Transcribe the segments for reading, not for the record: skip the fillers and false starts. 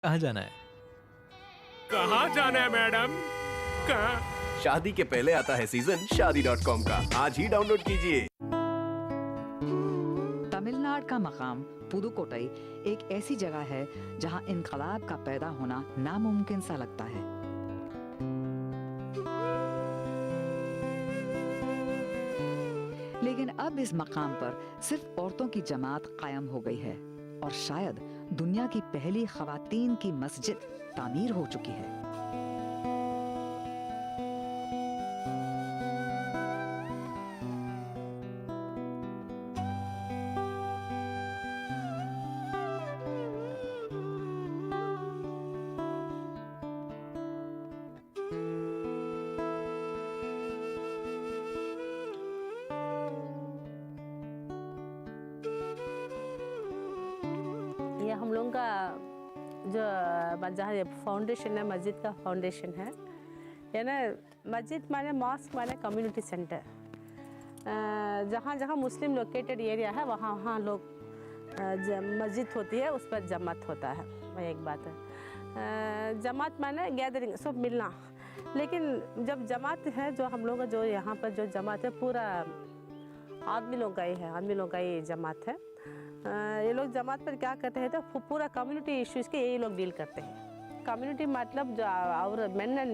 कहाँ जाना है? कहाँ जाना है मैडम? कहाँ? शादी के पहले आता है सीजन शादी.com का। आज ही डाउनलोड कीजिए। तमिलनाडु का मकाम पुदुकोट्टई एक ऐसी जगह है जहां इनकलाब का पैदा होना नामुमकिन सा लगता है। लेकिन अब इस मकाम पर सिर्फ औरतों की जमात कायम हो गई है और शायद दुनिया की पहली खवातीन की मस्जिद तामीर हो चुकी है। ये हम लोगों का जो जहाँ फाउंडेशन है, मस्जिद का फाउंडेशन है। ये ना मस्जिद माने मॉस्क माने कम्युनिटी सेंटर। जहाँ जहाँ मुस्लिम लोकेटेड एरिया है वहाँ वहाँ लोग मस्जिद होती है, उस पर जमात होता है। वह एक बात है। जमात माने गैदरिंग, सब मिलना। लेकिन जब जमात है जो हम लोग का जो यहाँ पर जो जमात है पूरा आदमी लोग का ही है, आदमी लोग का ही जमात है। ये लोग जमात पर क्या करते हैं तो पूरा कम्युनिटी इश्यूज़ के यही लोग डील करते हैं। कम्युनिटी मतलब जो और मेन एंड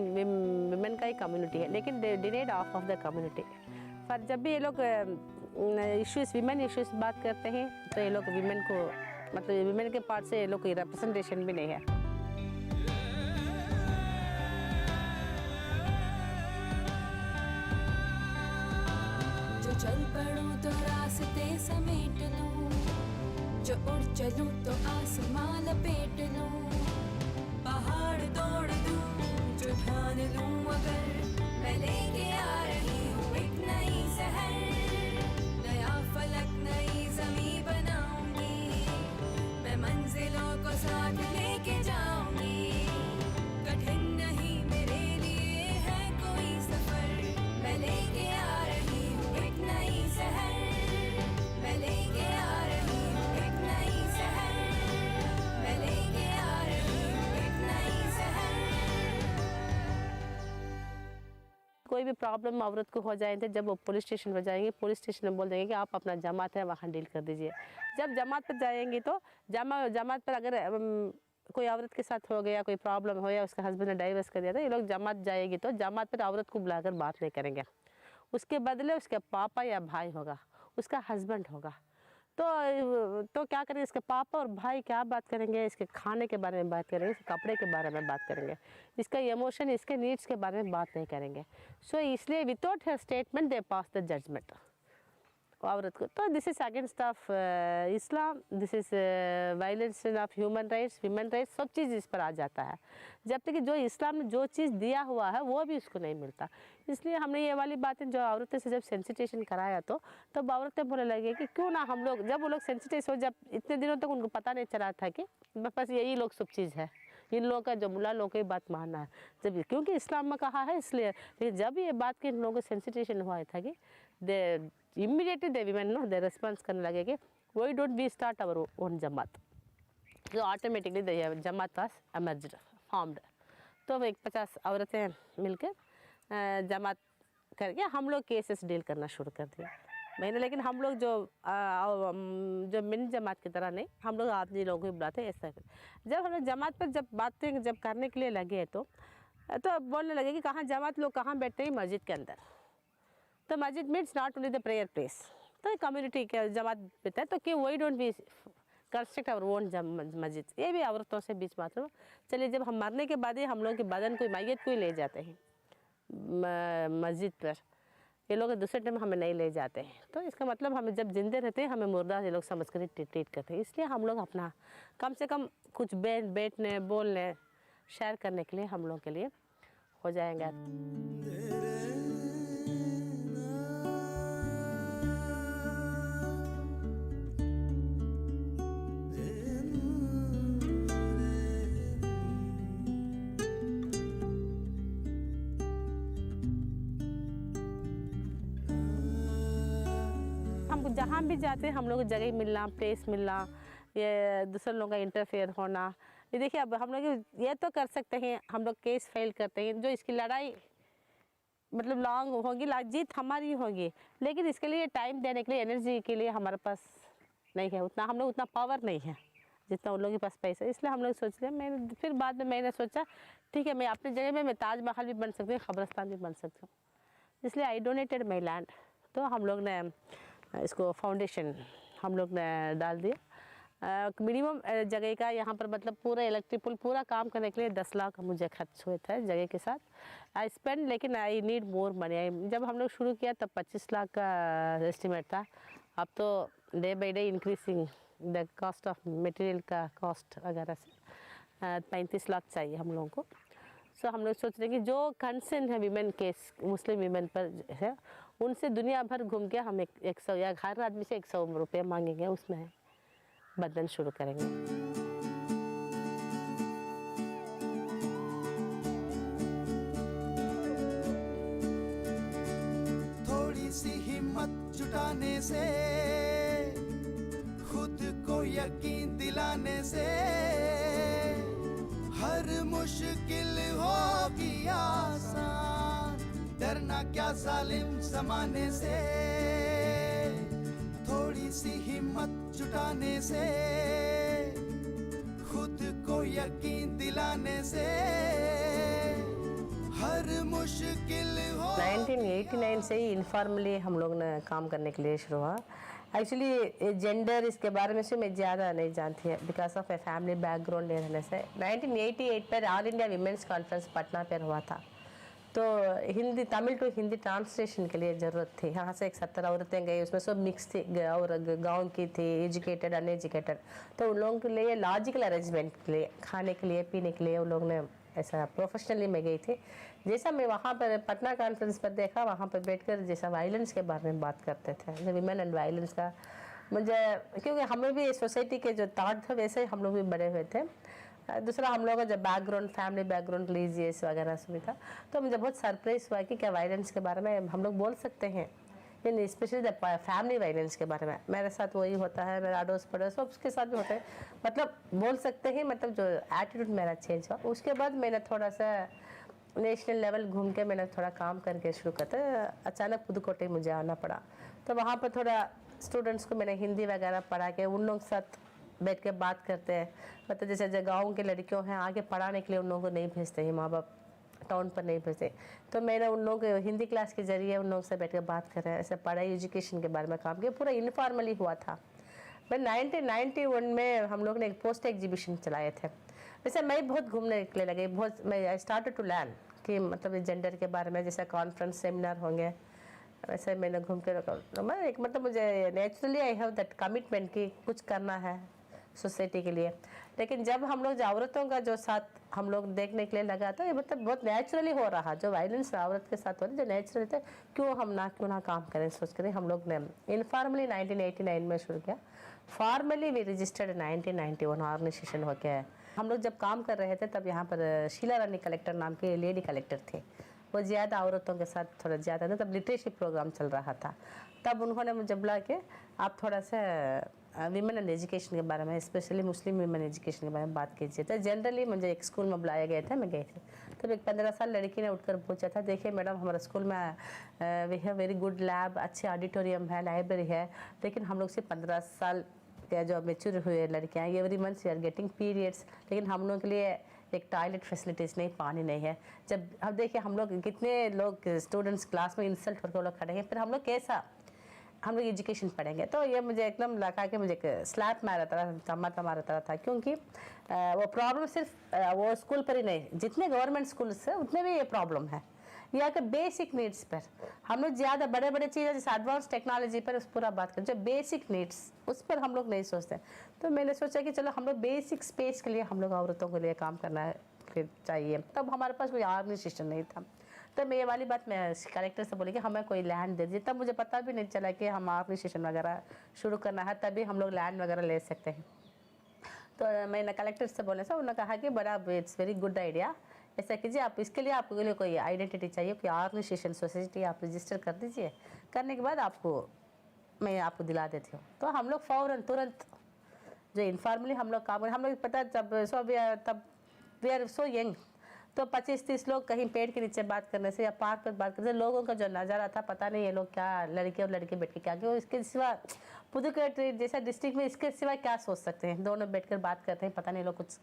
विमेन का ही कम्युनिटी है, लेकिन दे डिनाइड ऑफ द कम्युनिटी। पर जब भी ये लोग इश्यूज़ विमेन इश्यूज़ बात करते हैं तो ये लोग विमेन को मतलब विमेन के पार्ट से ये लोग कोई रिप्रेजेंटेशन भी नहीं है। जो चल पड़ूं तो रास्ते समेट लूं, जो उड़ चलूं तो आसमां लपेट लूं, पहाड़ तोड़ दूं जो ठान लूं अगर मैं लेके आ रही हूँ एक नई शहर, नया फलक नई ज़मीं बनाऊंगी, मैं मंजिलों को साथ लेके जाऊंगी। कठिन नहीं मेरे लिए है कोई सफर, मैं लेके आ रही हूँ एक नई शहर, मैं लेके आ रही हूँ एक नई शहर, मैं लेके आ रही हूँ एक नई शहर। कोई भी प्रॉब्लम औरत को हो जाए तो जब वो पुलिस स्टेशन पर जाएंगे, पुलिस स्टेशन में बोल देंगे कि आप अपना जमात है वहाँ डील कर दीजिए। जब जमात पर जाएंगी तो जमात पर अगर कोई औरत के साथ हो गया, कोई प्रॉब्लम हो या उसका हस्बैंड ने डाइवर्स कर दिया तो ये लोग जमात जाएगी तो जमात पर औरत को बुलाकर बात नहीं करेंगे। उसके बदले उसके पापा या भाई होगा, उसका हस्बैंड होगा। तो क्या करेंगे, इसके पापा और भाई क्या बात करेंगे, इसके खाने के बारे में बात करेंगे, इसके कपड़े के बारे में बात करेंगे, इसका इमोशन इसके नीड्स के बारे में बात नहीं करेंगे। सो इसलिए without her statement they pass the judgement औरत को। तो this is against of Islam, this is violation of human rights, human rights, सब चीज़ इस पर आ जाता है। जब तक कि जो इस्लाम ने जो चीज़ दिया हुआ है वो भी उसको नहीं मिलता। इसलिए हमने ये वाली बातें जो औरतें से जब सेंसिटाइजेशन कराया तो तब औरतें बोलने लगे कि क्यों ना हम लोग, जब वो लोग सेंसिटाइज हो, जब इतने दिनों तक उनको पता नहीं चला था कि बस यही लोग सब चीज़ है, इन लोगों का जो मुल्ला लोगों की बात मानना है, जब क्योंकि इस्लाम में कहा है इसलिए। लेकिन जब ये बात के इन लोगों को सेंसिटाइजेशन हुआ था कि they immediately they women know they response करने लगे कि why don't we start our own jamaat. तो automatically the jamaat was emerged, formed. तो 50 औरतें मिलकर जमात करके हम लोग केसेस डील करना शुरू कर दिया मैंने। लेकिन हम लोग जो मिन जमात की तरह नहीं, हम लोग आदमी लोगों को बुलाते हैं ऐसा। जब हम लोग जमात पर जब बातें जब करने के लिए लगे तो बोलने लगे कि कहाँ जमात लोग कहाँ बैठते हैं, मस्जिद के अंदर। तो मस्जिद means not only the prayer place, तो कम्युनिटी के जमात बैठता है। तो कि वही don't be construct our own मस्जिद। ये भी औरतों से बीच बात हो। चलिए जब हम मरने के बाद ही हम लोग के बदन को मैयत को ही ले जाते हैं मस्जिद पर, ये लोग दूसरे टाइम हमें नहीं ले जाते हैं। तो इसका मतलब हमें जब जिंदे रहते हैं हमें मुर्दा ये लोग समझ कर ट्रीट करते हैं। इसलिए हम लोग अपना कम से कम कुछ बैठने बोलने शेयर करने के लिए हम लोग के लिए हो जाएगा। हम जहाँ भी जाते हैं हम लोग को जगह मिलना, प्लेस मिलना, ये दूसरे लोगों का इंटरफेयर होना, ये देखिए अब हम लोग ये तो कर सकते हैं, हम लोग केस फाइल करते हैं, जो इसकी लड़ाई मतलब लॉन्ग होगी, जीत हमारी होगी, लेकिन इसके लिए टाइम देने के लिए, एनर्जी के लिए हमारे पास नहीं है उतना, हम लोग उतना पावर नहीं है जितना उन लोगों के पास पैसा है। इसलिए हम लोग सोच रहे हैं, मैंने फिर बाद में मैंने सोचा ठीक है मैं अपनी जगह में मैं ताजमहल भी बन सकती हूँ, कब्रस्तान भी बन सकती हूँ, इसलिए आई डोनेटेड माई लैंड। तो हम लोग ने इसको फाउंडेशन हम लोग ने डाल दिया। मिनिमम जगह का यहाँ पर मतलब पूरा इलेक्ट्रिक पुल पूरा काम करने के लिए 10 लाख मुझे खर्च हुए थे जगह के साथ। आई स्पेंड, लेकिन आई नीड मोर मनी। जब हम लोग शुरू किया तब 25 लाख का एस्टिमेट था, अब तो day by day increasing the cost of material का कॉस्ट वगैरह से 35 लाख चाहिए हम लोगों को। सो हम लोग सोच रहे हैं कि जो कंसर्न है वीमेन केस, मुस्लिम वीमेन पर है, उनसे दुनिया भर घूम के हम 100 या हर आदमी से 100 रुपये मांगेंगे, उसमें बदन शुरू करेंगे। थोड़ी सी हिम्मत जुटाने से, खुद को यकीन दिलाने से, हर मुश्किल होगी आसान। डरना क्या जालिम ज़माने से, थोड़ी सी हिम्मत जुटाने से, खुद को यकीन दिलाने से, हर मुश्किल हो। 1989 से ही इनफॉर्मली हम लोग ने काम करने के लिए शुरू हुआ। एक्चुअली जेंडर इसके बारे में से मैं ज़्यादा नहीं जानती है, because of a family background रहने से। 1988 पर all India women's conference Patna पर हुआ था, तो हिंदी तमिल टू हिंदी ट्रांसलेशन के लिए ज़रूरत थी। यहाँ से 71 औरतें गई, उसमें सब मिक्स थी, और गांव की थी, एजुकेटेड अनएजुकेटेड। तो उन लोगों के लिए लॉजिकल अरेंजमेंट के लिए, खाने के लिए, पीने के लिए, उन लोग ने ऐसा प्रोफेशनली मैं गई थी। जैसा मैं वहाँ पर पटना कॉन्फ्रेंस पर देखा, वहाँ पर बैठकर जैसा वायलेंस के बारे में बात करते थे, जैसे विमेन एंड वायलेंस का, मुझे क्योंकि हमें भी सोसाइटी के जो थॉट थे वैसे हम लोग भी बड़े हुए थे। दूसरा हम लोगों का जब बैकग्राउंड, फैमिली बैकग्राउंड रिलीजियस वगैरह सुनी था, तो मुझे बहुत सरप्राइज हुआ कि क्या वायलेंस के बारे में हम लोग बोल सकते हैं, इन स्पेशली द फैमिली वायलेंस के बारे में। मेरे साथ वही होता है, मेरा अड़ोस पड़ोस सबके साथ भी होता है, मतलब बोल सकते हैं। मतलब जो एटीट्यूड मेरा चेंज हुआ, उसके बाद मैंने थोड़ा सा नेशनल लेवल घूम के मैंने थोड़ा काम करके शुरू करता। अचानक पुदुकोटे मुझे आना पड़ा, तो वहाँ पर थोड़ा स्टूडेंट्स को मैंने हिंदी वगैरह पढ़ा के उन लोग के साथ बैठ के बात करते हैं। मतलब जैसे गाँव के लड़कियों हैं, आगे पढ़ाने के लिए उन लोगों को नहीं भेजते हैं माँ बाप, टाउन पर नहीं भेजते, तो मैंने उन लोगों को हिंदी क्लास के जरिए उन लोगों से बैठ के बात कर रहे हैं, ऐसे पढ़ाई एजुकेशन के बारे में काम किया, पूरा इनफॉर्मली हुआ था। मैं 1991 में हम लोग ने एक पोस्ट एग्जीबिशन चलाए थे। वैसे मैं बहुत घूमने के लिए लगे, बहुत मैं आई स्टार्टेड टू लर्न कि मतलब जेंडर के बारे में, जैसे कॉन्फ्रेंस सेमिनार होंगे, वैसे मैंने घूम के मैं एक मतलब मुझे naturally I have that commitment कि कुछ करना है सोसाइटी के लिए। लेकिन जब हम लोग औरतों का जो साथ हम लोग देखने के लिए लगा, तो ये मतलब बहुत नेचुरली हो रहा, जो वायलेंस औरत के साथ हो रही, जो नेचुरली थे, क्यों ना काम करें सोच कर हम लोग ने इनफॉर्मली 1989 में शुरू किया। फॉर्मली वी रजिस्टर्ड 1991 ऑर्गेनाइजेशन हो गया। हम लोग जब काम कर रहे थे तब यहाँ पर शीला रानी कलेक्टर नाम की लेडी कलेक्टर थे, वो ज़्यादा औरतों के साथ थोड़ा ज़्यादा था, तब लिटरेसी प्रोग्राम चल रहा था। तब उन्होंने मुझे बुला के आप थोड़ा सा विमेन एंड एजुकेशन के बारे में, स्पेशली मुस्लिम विमेन एजुकेशन के बारे में बात कीजिए। तो जनरली मुझे एक स्कूल में बुलाया गया था, मैं गई थी। तब एक 15 साल लड़की ने उठकर पूछा था, देखिए मैडम हमारे स्कूल में we have very good lab, अच्छे ऑडिटोरियम है, लाइब्रेरी है, लेकिन हम लोग सिर्फ 15 साल के जो मेच्योर हुए लड़कियाँ, every month we are getting periods, लेकिन हम लोग के लिए एक टॉयलेट फैसिलिटीज़ नहीं, पानी नहीं है। जब अब देखिए हम लोग कितने लोग स्टूडेंट्स क्लास में इंसल्ट होकर लोग खड़े हैं, फिर हम लोग कैसा हम लोग एजुकेशन पढ़ेंगे। तो ये मुझे एकदम लगा के मुझे स्लैप मारा था, क्योंकि वो प्रॉब्लम सिर्फ वो स्कूल पर ही नहीं, जितने गवर्नमेंट स्कूल्स है उतने भी ये प्रॉब्लम है। यहाँ के बेसिक नीड्स पर हम लोग ज़्यादा बड़े बड़े चीज़ें जैसे एडवांस टेक्नोलॉजी पर उस पूरा बात करें, जो बेसिक नीड्स उस पर हम लोग नहीं सोचते। तो मैंने सोचा कि चलो हम लोग बेसिक स्पेस के लिए हम लोग औरतों के लिए काम करना चाहिए। तब हमारे पास कोई ऑर्गेनाइजेशन नहीं था, तो मैं ये वाली बात मैं कलेक्टर से बोली कि हमें कोई लैंड दे दीजिए। तब मुझे पता भी नहीं चला कि हम ऑर्गेनाइजेशन वगैरह शुरू करना है, तभी हम लोग लैंड वगैरह ले सकते हैं। तो मैंने कलेक्टर से बोलने से उन्होंने कहा कि बड़ा इट्स वेरी गुड आइडिया, ऐसा कीजिए आप, इसके लिए आपके लिए कोई आइडेंटिटी चाहिए, कोई ऑर्गेनाइजेशन सोसाइटी आप रजिस्टर कर दीजिए, करने के बाद मैं आपको दिला देती हूँ। तो हम लोग फ़ौरन तुरंत जो इनफॉर्मली हम लोग काम हम लोग पता जब तब वी आर सो यंग, तो 25-30 लोग कहीं पेड़ के नीचे बात करने से या पार्क पर बात करने से लोगों का जो नज़ारा था, पता नहीं ये लोग क्या लड़के और लड़के बैठ के क्या, क्यों इसके सिवा पुदुकोट्टई जैसा डिस्ट्रिक्ट में इसके सिवा क्या सोच सकते हैं, दोनों बैठकर बात करते हैं, पता नहीं लोग कुछ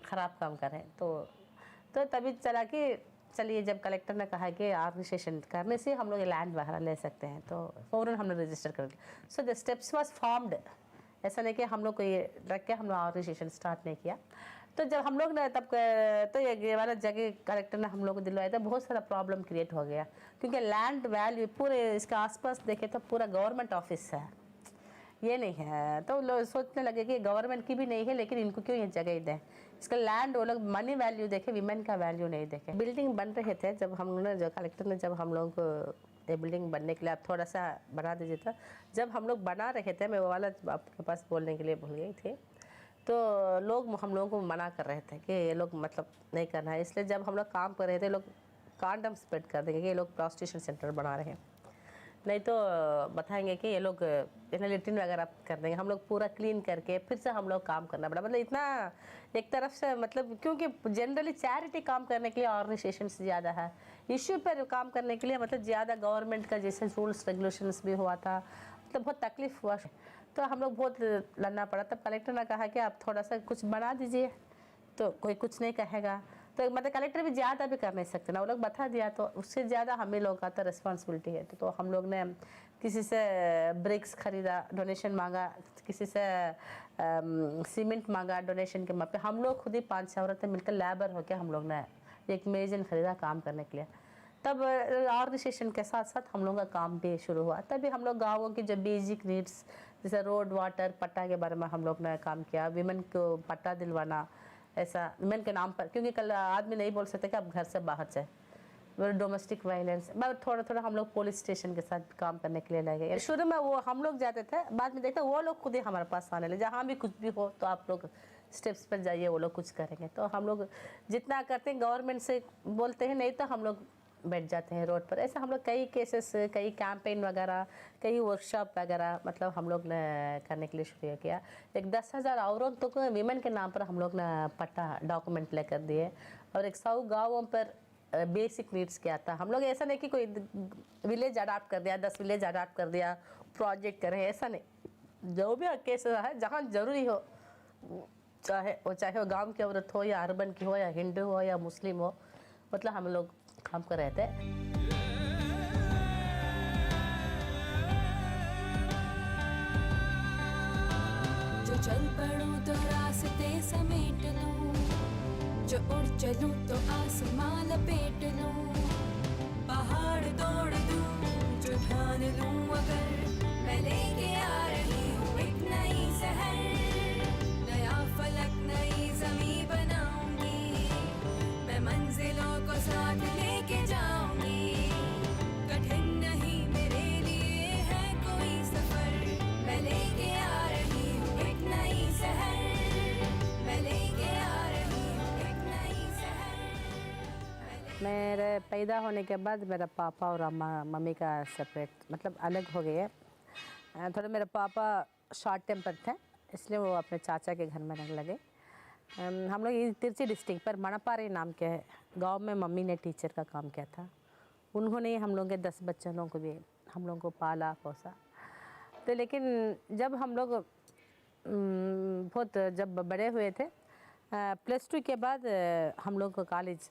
ख़राब काम कर रहे हैं। तो तभी चला कि चलिए जब कलेक्टर ने कहा कि ऑर्गेनाइजेशन करने से हम लोग लैंड वगैरह ले सकते हैं, तो फ़ौरन हमने रजिस्टर कर लिया। So the steps was formed, ऐसा नहीं कि हम लोग को ये रख के हम लोग ऑर्गेनाइजेशन स्टार्ट नहीं किया। तो जब हम लोग ने तब तो ये वाला जगह कलेक्टर ने हम लोग को दिलवाया था, बहुत सारा प्रॉब्लम क्रिएट हो गया, क्योंकि लैंड वैल्यू पूरे इसके आसपास देखे तो पूरा गवर्नमेंट ऑफिस है, ये नहीं है। तो लोग सोचने लगे कि गवर्नमेंट की भी नहीं है, लेकिन इनको क्यों ये जगह दें, इसका लैंड वो लोग मनी वैल्यू देखे, विमेन का वैल्यू नहीं देखे। बिल्डिंग बन रहे थे जब हमने जो कलेक्टर ने जब हम लोग को ये बिल्डिंग बनने के लिए आप थोड़ा सा बना दीजिए था, जब हम लोग बना रहे थे, मैं वो वाला आपके पास बोलने के लिए भूल गई थी, तो लोग हम लोगों को मना कर रहे थे कि ये लोग मतलब नहीं करना है। इसलिए जब हम लोग काम कर रहे थे, लोग कॉन्डम स्प्रेड कर देंगे कि ये लोग प्रोस्टिट्यूशन सेंटर बना रहे हैं, नहीं तो बताएंगे कि ये लोग लेट्रिन वगैरह कर देंगे। हम लोग पूरा क्लीन करके फिर से हम लोग काम करना पड़ा, मतलब इतना एक तरफ से मतलब, क्योंकि जनरली चैरिटी काम करने के लिए ऑर्गेनाइजेशन ज़्यादा है, इश्यू पर काम करने के लिए मतलब ज़्यादा गवर्नमेंट का जैसे रूल्स रेगुलेशंस भी हुआ था, मतलब बहुत तकलीफ हुआ, तो हम लोग बहुत लड़ना पड़ा। तब कलेक्टर ने कहा कि आप थोड़ा सा कुछ बना दीजिए, तो कोई कुछ नहीं कहेगा, तो मतलब कलेक्टर भी ज़्यादा भी कर नहीं सकते ना, वो लोग बता दिया तो उससे ज़्यादा हम ही लोग का तो रिस्पॉन्सिबिलिटी है। तो हम लोग ने किसी से ब्रिक्स खरीदा, डोनेशन मांगा, किसी से सीमेंट मांगा डोनेशन के मौके पे, हम लोग खुद ही 5-6 औरतें मिलकर लेबर होकर हम लोग ने एक मेजन खरीदा काम करने के लिए। तब ऑर्गेनाइजेशन के साथ साथ हम लोगों का काम भी शुरू हुआ। तभी हम लोग गाँवों की जो बेसिक नीड्स जैसे रोड, वाटर, पट्टा के बारे में हम लोग ने काम किया, विमेन को पट्टा दिलवाना, ऐसा विमेन के नाम पर, क्योंकि कल आदमी नहीं बोल सकते कि आप घर से बाहर जाए, डोमेस्टिक वायलेंस। थोड़ा थोड़ा हम लोग पुलिस स्टेशन के साथ काम करने के लिए लगे। शुरू में वो हम लोग जाते थे, बाद में देखते वो लोग खुद ही हमारे पास आने लगे, जहाँ भी कुछ भी हो तो आप लोग स्टेप्स पर जाइए, वो लोग कुछ करेंगे। तो हम लोग जितना करते हैं गवर्नमेंट से बोलते हैं, नहीं तो हम लोग बैठ जाते हैं रोड पर। ऐसा हम लोग कई केसेस, कई कैंपेन वगैरह, कई वर्कशॉप वगैरह मतलब हम लोग ने करने के लिए शुरू किया। एक 10,000 औरतों को विमेन के नाम पर हम लोग ने पट्टा डॉक्यूमेंट लेकर दिए, और 100 गाँवों पर बेसिक नीड्स क्या था। हम लोग ऐसा नहीं कि कोई विलेज अडाप्ट कर दिया, 10 विलेज अडाप्ट कर दिया, प्रोजेक्ट करें, ऐसा नहीं। जो भी केस है जहाँ ज़रूरी हो, चाहे वो गाँव की औरत हो या अर्बन की हो या हिंदू हो या मुस्लिम हो, मतलब हम लोग काम कर रहे थे। जो चल पड़ूं तो रास्ते समेट लूं, जो उड़ चलूं तो आसमां लपेट लूं, पहाड़ तोड़ दूं जो ठान लूं, अगर मैं लेके आ रही हूँ एक नई शहर, नया फलक, नई ज़मीं बनाऊंगी, मैं मंजिलों को साथ लेके जाऊंगी, कठिन नहीं मेरे लिए है कोई सफर, मैं लेके आ रही हूँ एक नई शहर, मैं लेके आ रही हूँ एक नई शहर। मेरे पैदा होने के बाद मेरा पापा और मम्मी का सेपरेट मतलब अलग हो गए। थोड़ा मेरे पापा शॉर्ट टेम्पर थे, इसलिए वो अपने चाचा के घर में रहने लगे। हम लोग तिरची डिस्ट्रिक्ट पर मनपारी नाम के गांव में मम्मी ने टीचर का काम किया था। उन्होंने हम लोग के 10 बच्चों को भी हम लोग को पाला पोसा। तो लेकिन जब हम लोग बहुत जब बड़े हुए थे, +2 के बाद हम लोग को कॉलेज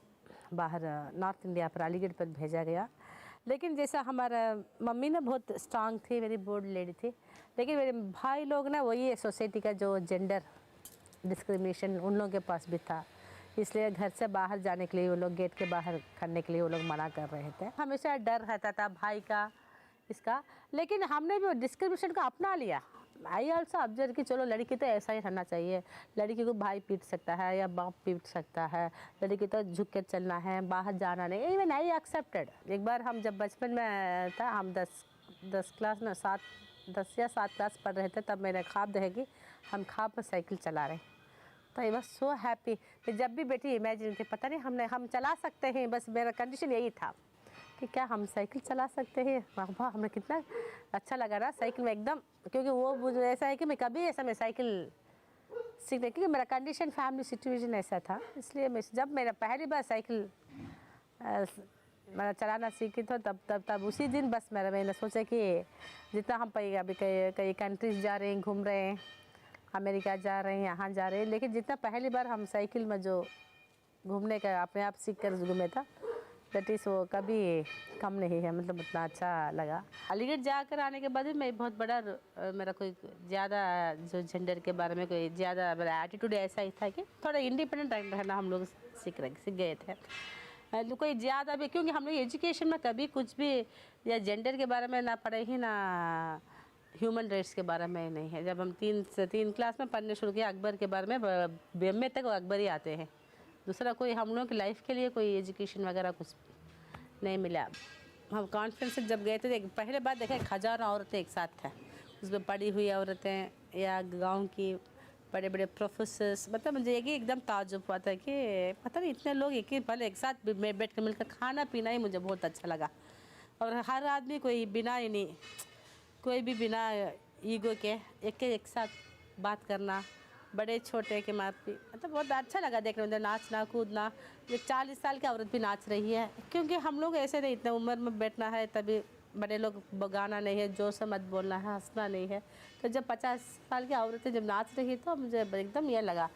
बाहर नॉर्थ इंडिया पर अलीगढ़ पर भेजा गया। लेकिन जैसा हमारा मम्मी ना बहुत स्ट्रांग थी, मेरी बोर्ड लेडी थी, लेकिन मेरे भाई लोग ना वही सोसाइटी का जो जेंडर डिस्क्रिमिनेशन उन लोगों के पास भी था, इसलिए घर से बाहर जाने के लिए वो लोग गेट के बाहर खड़ने के लिए वो लोग मना कर रहे थे। हमेशा डर रहता था भाई का इसका, लेकिन हमने भी डिस्क्रिमिनेशन को अपना लिया। आई ऑल्सो ऑब्जर्व कि चलो लड़की तो ऐसा ही रहना चाहिए, लड़की को भाई पीट सकता है या बाप पीट सकता है, लड़की तो झुक कर चलना है, बाहर जाना नहीं। Even I accepted. एक बार हम जब बचपन में था, हम 10 क्लास में 10 या 7 क्लास पढ़ रहे थे, तब मैंने ख्वाब देखे कि हम ख्वाब में साइकिल चला रहे, तो आई वॉज सो हैप्पी। मैं जब भी बैठी इमेजिन थी, पता नहीं हम चला सकते हैं, बस मेरा कंडीशन यही था कि क्या हम साइकिल चला सकते हैं। वाह, हमें कितना अच्छा लगा ना साइकिल में एकदम, क्योंकि वो मुझे ऐसा है कि मैं कभी ऐसा मैं साइकिल सीखने, क्योंकि मेरा कंडीशन फैमिली सिचुएशन ऐसा था, इसलिए मैं जब मेरा पहली बार साइकिल मैं चलाना सीखी तो तब उसी दिन बस मैंने सोचा कि जितना हम पाएगा, अभी कई कई कंट्रीज जा रहे हैं, घूम रहे हैं, अमेरिका जा रहे हैं, यहाँ जा रहे हैं, लेकिन जितना पहली बार हम साइकिल में जो घूमने का अपने आप सीख कर घूमे था, दैट इज़ वो कभी कम नहीं है, मतलब उतना अच्छा लगा। अलीगढ़ जाकर आने के बाद मैं बहुत बड़ा मेरा कोई ज़्यादा जो जेंडर के बारे में कोई ज़्यादा मेरा एटीट्यूड ऐसा ही था कि थोड़ा इंडिपेंडेंट रहना हम लोग सीख गए थे। कोई ज़्यादा भी, क्योंकि हम लोग एजुकेशन में कभी कुछ भी या जेंडर के बारे में ना पढ़े ही ना ह्यूमन राइट्स के बारे में नहीं है। जब हम तीन क्लास में पढ़ने शुरू किया अकबर के बारे में, BMA तक अकबर ही आते हैं, दूसरा कोई हम लोगों की लाइफ के लिए कोई एजुकेशन वगैरह कुछ नहीं मिला। हम कॉन्फ्रेंस से जब गए थे, पहले बार देखा 1000 औरतें एक साथ थे, उसमें पढ़ी हुई औरतें या गांव की बड़े बड़े प्रोफेसर्स, मतलब मुझे एक ही एकदम ताजुब हुआ था कि पता नहीं इतने लोग एक ही पहले एक साथ बैठ कर मिलकर खाना पीना ही मुझे बहुत अच्छा लगा। और हर आदमी कोई भी बिना ईगो के एक साथ बात करना, बड़े छोटे के मापी, मतलब बहुत अच्छा लगा देखने में, नाचना कूदना। ये 40 साल की औरत भी नाच रही है, क्योंकि हम लोग ऐसे नहीं, इतने उम्र में बैठना है तभी बड़े लोग गाना नहीं है, जोर से मत बोलना है, हंसना नहीं है। तो जब 50 साल की औरतें जब नाच रही तो मुझे एकदम ये लगा।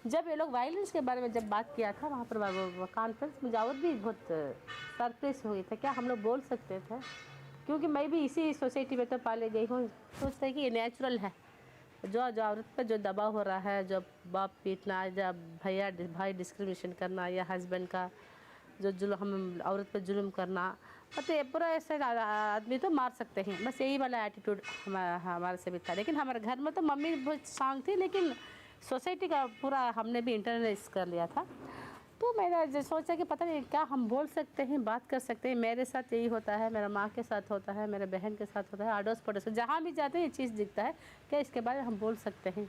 जब ये लोग वायलेंस के बारे में जब बात किया था वहाँ पर कॉन्फ्रेंस, मुझे और भी बहुत सरप्राइज हो गई था, क्या हम लोग बोल सकते थे, क्योंकि मैं भी इसी सोसाइटी में तो पाले गई हूँ। सोचते हैं कि ये नेचुरल है, जो औरत पर जो दबाव हो रहा है, जब बाप पीटना, जब भाई डिस्क्रिमिनेशन करना, या हस्बैंड का जो हम औरत पर जुल्म करना, मतलब ये पूरा ऐसे आदमी तो मार सकते हैं, बस यही वाला एटीट्यूड हमारे से भी था। लेकिन हमारे घर में तो मम्मी बहुत स्ट्रांग थी, लेकिन सोसाइटी का पूरा हमने भी इंटरनलाइज कर लिया था। तो मैंने सोचा कि पता नहीं क्या हम बोल सकते हैं, बात कर सकते हैं। मेरे साथ यही होता है, मेरा माँ के साथ होता है, मेरे बहन के साथ होता है, अड़ोस पड़ोस जहाँ भी जाते हैं ये चीज़ दिखता है, क्या इसके बारे में हम बोल सकते हैं।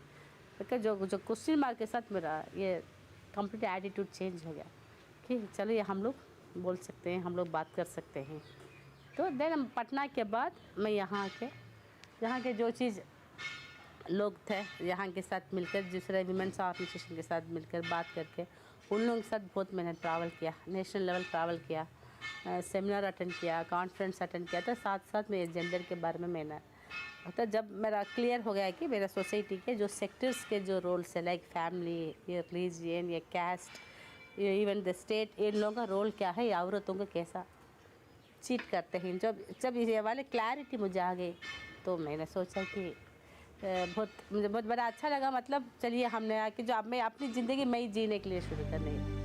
तो जो क्वेश्चन मार्क के साथ मेरा ये कंप्लीट एटीट्यूड चेंज हो गया कि चलो ये हम लोग बोल सकते हैं, हम लोग बात कर सकते हैं। तो देन हम पटना के बाद मैं यहाँ के जो चीज़ लोग थे, यहाँ के साथ मिलकर, दूसरे विमेंस ऑर्गेनाइजेशन के साथ मिलकर बात करके, उन लोगों के साथ बहुत मैंने ट्रैवल किया, नेशनल लेवल ट्रैवल किया, सेमिनार अटेंड किया, कॉन्फ्रेंस अटेंड किया। तो साथ में जेंडर के बारे में मैंने, तो जब मेरा क्लियर हो गया कि मेरा सोसाइटी के जो सेक्टर्स के जो रोल्स है, लाइक फैमिली, ये रिलीजन, ये कास्ट, इवन द स्टेट, इन लोगों का रोल क्या है, या औरतों को कैसा चीट करते हैं, जब ये वाले क्लैरिटी मुझे आ गई, तो मैंने सोचा कि मुझे बहुत बड़ा अच्छा लगा। मतलब चलिए हमने आके जो अब मैं अपनी ज़िंदगी में ही जीने के लिए शुरू करनी है।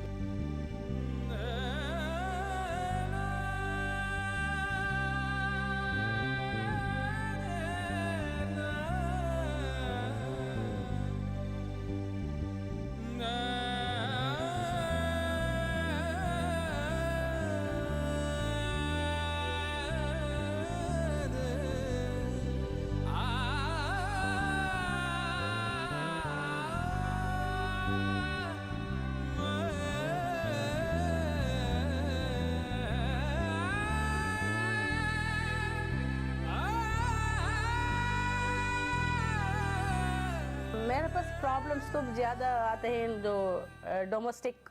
मेरे पास प्रॉब्लम्स तो ज़्यादा आते हैं, जो डोमेस्टिक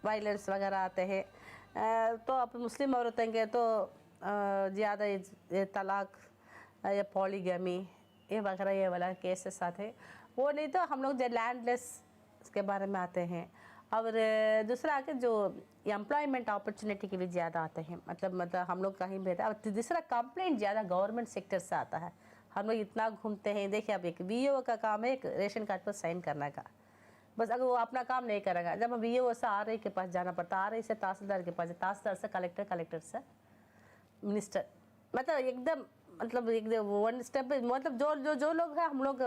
वायलेंस वगैरह आते हैं। तो अब मुस्लिम औरतें के तो ज़्यादा तलाक या पॉलीगैमी ये वगैरह ये वाला केसेस आते हैं। वो नहीं तो हम लोग जो लैंडलेस के बारे में आते हैं। और दूसरा आके जो एम्प्लॉयमेंट अपॉर्चुनिटी के भी ज़्यादा आते हैं, मतलब हम लोग कहीं भी रहते हैं। और दूसरा कंप्लेंट ज़्यादा गवर्नमेंट सेक्टर से आता है। हम लोग इतना घूमते हैं, देखिए अब एक VO का काम है एक रेशन कार्ड पर साइन करने का, बस अगर वो अपना काम नहीं करेगा, जब हम VO से RI के पास जाना पड़ता, RI से तहसीलदार के पास, तहसीलदार से कलेक्टर, कलेक्टर से मिनिस्टर, मतलब एकदम वन स्टेप। मतलब जो लोग हैं, हम लोग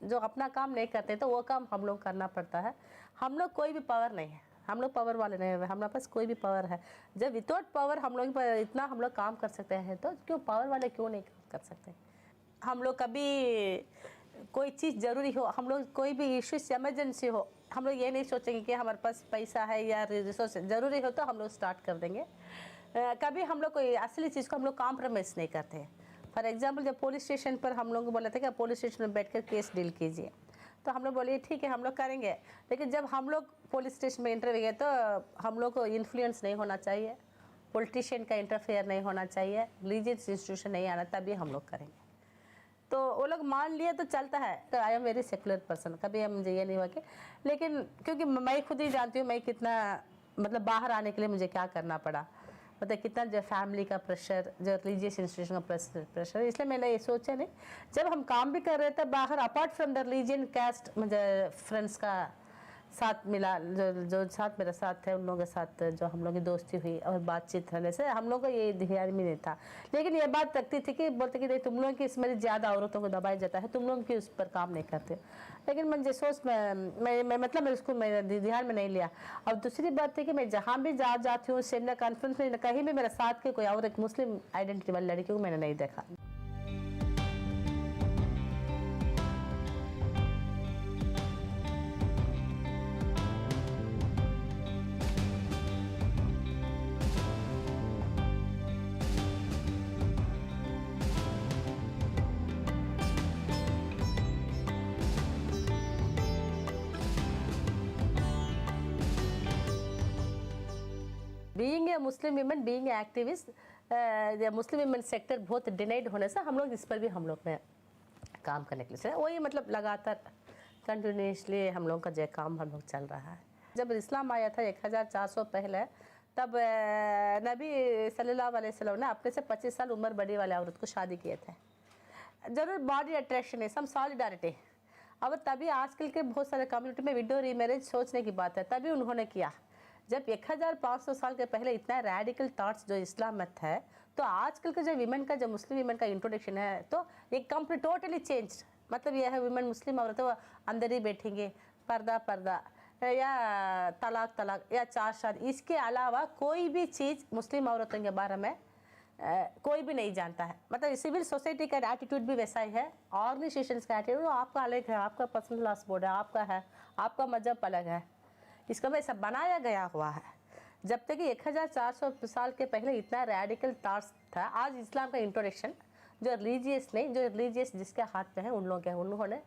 जो अपना काम नहीं करते तो वो काम हम लोग करना पड़ता है। हम लोग कोई भी पावर नहीं है, हम लोग पावर वाले नहीं है, हमारे पास कोई भी पावर है। जब विदाउट पावर हम लोग इतना हम लोग काम कर सकते हैं, तो क्यों पावर वाले क्यों नहीं कर सकते। हम लोग कभी कोई चीज़ ज़रूरी हो, हम लोग कोई भी इश्यूज इमरजेंसी हो, हम लोग ये नहीं सोचेंगे कि हमारे पास पैसा है या रिसोर्स ज़रूरी हो तो हम लोग स्टार्ट कर देंगे। कभी हम लोग कोई असली चीज़ को हम लोग कॉम्प्रोमाइज़ नहीं करते हैं। फॉर एग्जांपल जब पुलिस स्टेशन पर हम लोग को बोला था कि पुलिस स्टेशन में बैठकर केस डील कीजिए, तो हम लोग बोले ठीक है हम लोग करेंगे, लेकिन जब हम लोग पुलिस स्टेशन में इंटरव्यू गए तो हम लोग को इन्फ्लुएंस नहीं होना चाहिए, पॉलिटिशियन का इंटरफेयर नहीं होना चाहिए, रिलीजियस इंस्टीट्यूशन नहीं आना, तभी हम लोग करेंगे। तो वो लोग मान लिए तो चलता है। तो I am very secular person, कभी हम मुझे ये नहीं हुआ कि, लेकिन क्योंकि मैं खुद ही जानती हूँ मैं कितना मतलब बाहर आने के लिए मुझे क्या करना पड़ा, मतलब कितना जो फैमिली का प्रेशर, जो रिलीजियस इंस्टीट्यूशन का प्रेशर, इसलिए मैंने ये सोचा नहीं। जब हम काम भी कर रहे थे बाहर, apart from the religion caste, मुझे फ्रेंड्स का साथ मिला, जो साथ मेरे साथ थे उन लोगों के साथ जो हम लोग की दोस्ती हुई और बातचीत होने से हम लोग को ये ध्यान में नहीं था। लेकिन ये बात रखती थी कि बोलते कि नहीं तुम लोग की इसमें ज़्यादा औरतों को दबाया जाता है, तुम लोग की उस पर काम नहीं करते। लेकिन मुझे सोच मैं मतलब मैं उसको मैं ध्यान में नहीं लिया। और दूसरी बात थी कि मैं जहाँ भी जाती हूँ, सेमिनार कॉन्फ्रेंस में, कहीं भी मेरे साथ के कोई और एक मुस्लिम आइडेंटिटी वाली लड़की को मैंने नहीं देखा। Being a Muslim women, being a activist, Muslim women sector बहुत डिनाइड होने से हम लोग इस पर भी हम लोग ने काम करने के लिए वही मतलब लगातार कंटिन्यूसली हम लोग का जो काम हम लोग चल रहा है। जब इस्लाम आया था 1400 पहले, तब नबी सल्लल्लाहु अलैहि वसल्लम ने अपने से 25 साल उम्र बड़ी वाले औरत को शादी किए थे। जरूर बॉडी अट्रैक्शन है, सम सॉलिडारिटी। अब तभी आजकल के बहुत सारे कम्युनिटी में विडो रीमैरिज सोचने की बात है, तभी उन्होंने किया। जब 1500 साल के पहले इतना रैडिकल थॉट्स जो इस्लाम में है, तो आजकल का जो विमेन का, जो मुस्लिम विमेन का इंट्रोडक्शन है, तो ये कंप्लीट टोटली चेंज। मतलब यह है विमेन मुस्लिम औरत वो अंदर ही बैठेंगे, पर्दा या तलाक या चार शादी, इसके अलावा कोई भी चीज़ मुस्लिम औरतों के बारे में कोई भी नहीं जानता है। मतलब सिविल सोसाइटी का एटीट्यूड भी वैसा ही है, ऑर्गेनाइजेशंस का एटीट्यूड आपका अलग है, आपका पर्सनल लॉस बोर्ड है, आपका मजहब अलग है, इसका वैसा बनाया गया हुआ है। जब तक कि 1400 साल के पहले इतना रेडिकल थॉट्स था, आज इस्लाम का इंट्रोडक्शन जो रिलीजियस नहीं, जो रिलीजियस जिसके हाथ में है उन्होंने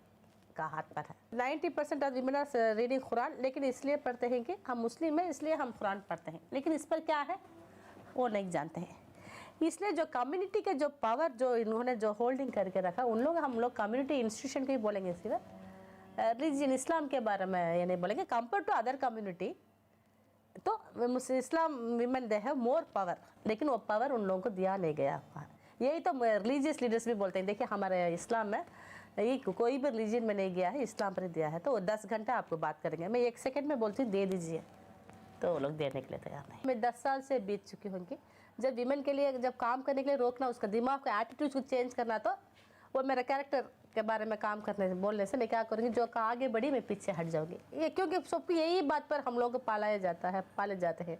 का हाथ पर है। 90% of women are reading Quran, लेकिन इसलिए पढ़ते हैं कि हम मुस्लिम हैं इसलिए हम कुरान पढ़ते हैं, लेकिन इस पर क्या है वो नहीं जानते हैं। इसलिए जो कम्युनिटी के जो पावर जो इन्होंने जो होल्डिंग करके रखा, उन लोग हम लोग कम्युनिटी इंस्टीट्यूशन को ही बोलेंगे, सिर्फ रिलीजन इस्लाम के बारे में ये नहीं बोलेंगे। कंपेयर टू अदर कम्युनिटी तो Islam women they have more power, लेकिन वो पावर उन लोगों को दिया नहीं गया हुआ। यही तो रिलीजियस लीडर्स भी बोलते हैं, देखिए हमारे इस्लाम में ये कोई भी रिलीजन में नहीं गया है, इस्लाम पर दिया है। तो वो 10 घंटा आपको बात करेंगे, मैं 1 सेकंड में बोलती हूँ दे दीजिए, तो वो लोग देने के लिए तैयार नहीं। मैं 10 साल से बीत चुकी हूँ कि जब विमेन के लिए जब काम करने के लिए रोकना, उसका दिमाग का एटीट्यूड को चेंज करना, तो वो मेरा कैरेक्टर के बारे में काम करने से बोलने से मैं क्या करूँगी, जो आगे बढ़ी मैं पीछे हट जाऊँगी। ये क्योंकि सब यही बात पर हम लोग को पाले जाते हैं।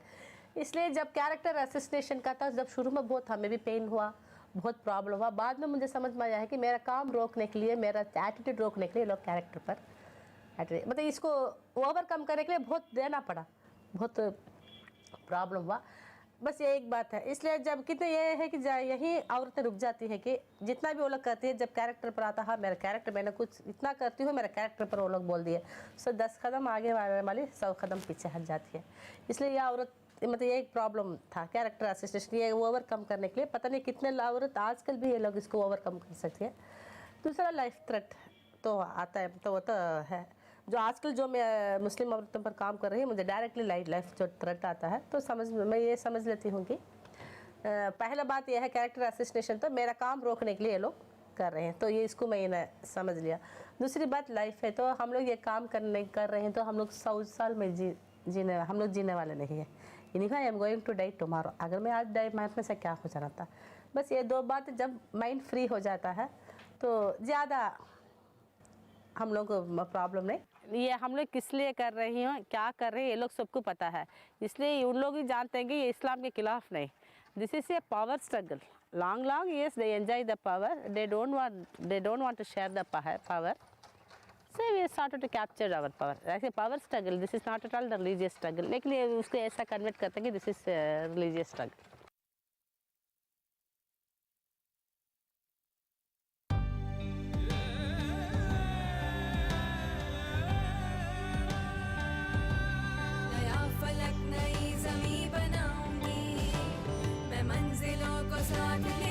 इसलिए जब कैरेक्टर असिस्टेशन का था, जब शुरू में बहुत हमें भी पेन हुआ, बहुत प्रॉब्लम हुआ, बाद में मुझे समझ में आया है कि मेरा काम रोकने के लिए, मेरा एटीट्यूड रोकने के लिए लोग कैरेक्टर पर मतलब इसको ओवरकम करने के लिए बहुत देना पड़ा, बहुत प्रॉब्लम हुआ। बस ये एक बात है। इसलिए जब कितने ये है कि यही औरतें रुक जाती हैं कि जितना भी वो लोग करती है, जब कैरेक्टर पर आता है मेरा कैरेक्टर, मैंने कुछ इतना करती हूँ, मेरा कैरेक्टर पर वो लोग बोल दिए, सो 10 कदम आगे वाली 100 कदम पीछे हट जाती है। इसलिए ये औरत मतलब ये एक प्रॉब्लम था, कैरेक्टर असिस्टेशन, ये ओवरकम करने के लिए पता नहीं कितने औरत आजकल भी ये लोग इसको ओवरकम कर सकती है। दूसरा लाइफ थ्रेट तो आता है, तो वो तो है जो आजकल जो मैं मुस्लिम औरतों पर काम कर रही हूँ, मुझे डायरेक्टली लाइफ जो थ्रेट आता है, तो मैं ये समझ लेती हूँ कि पहला बात यह है कैरेक्टर असिस्टेशन, तो मेरा काम रोकने के लिए ये लोग कर रहे हैं, तो ये इसको मैंने समझ लिया। दूसरी बात लाइफ है, तो हम लोग ये काम कर रहे हैं, तो हम लोग 100 साल में जीने वाले नहीं है। इन्हीं I am going to die tomorrow, अगर मैं आज डाई मैं अपने से क्या हो जाना था। बस ये 2 बात, जब माइंड फ्री हो जाता है तो ज़्यादा हम लोग को प्रॉब्लम नहीं। ये हम लोग किस लिए कर रही हैं, क्या कर रहे हैं, ये लोग सबको पता है, इसलिए उन लोग ही जानते हैं कि ये इस्लाम के खिलाफ नहीं। This is a power struggle, long yes they enjoy the power, they don't want to share the power, so we started to capture our power. Like a power struggle, this is not at all the religious struggle, लेकिन ये उसको ऐसा convert करते हैं कि this is religious struggle. साथ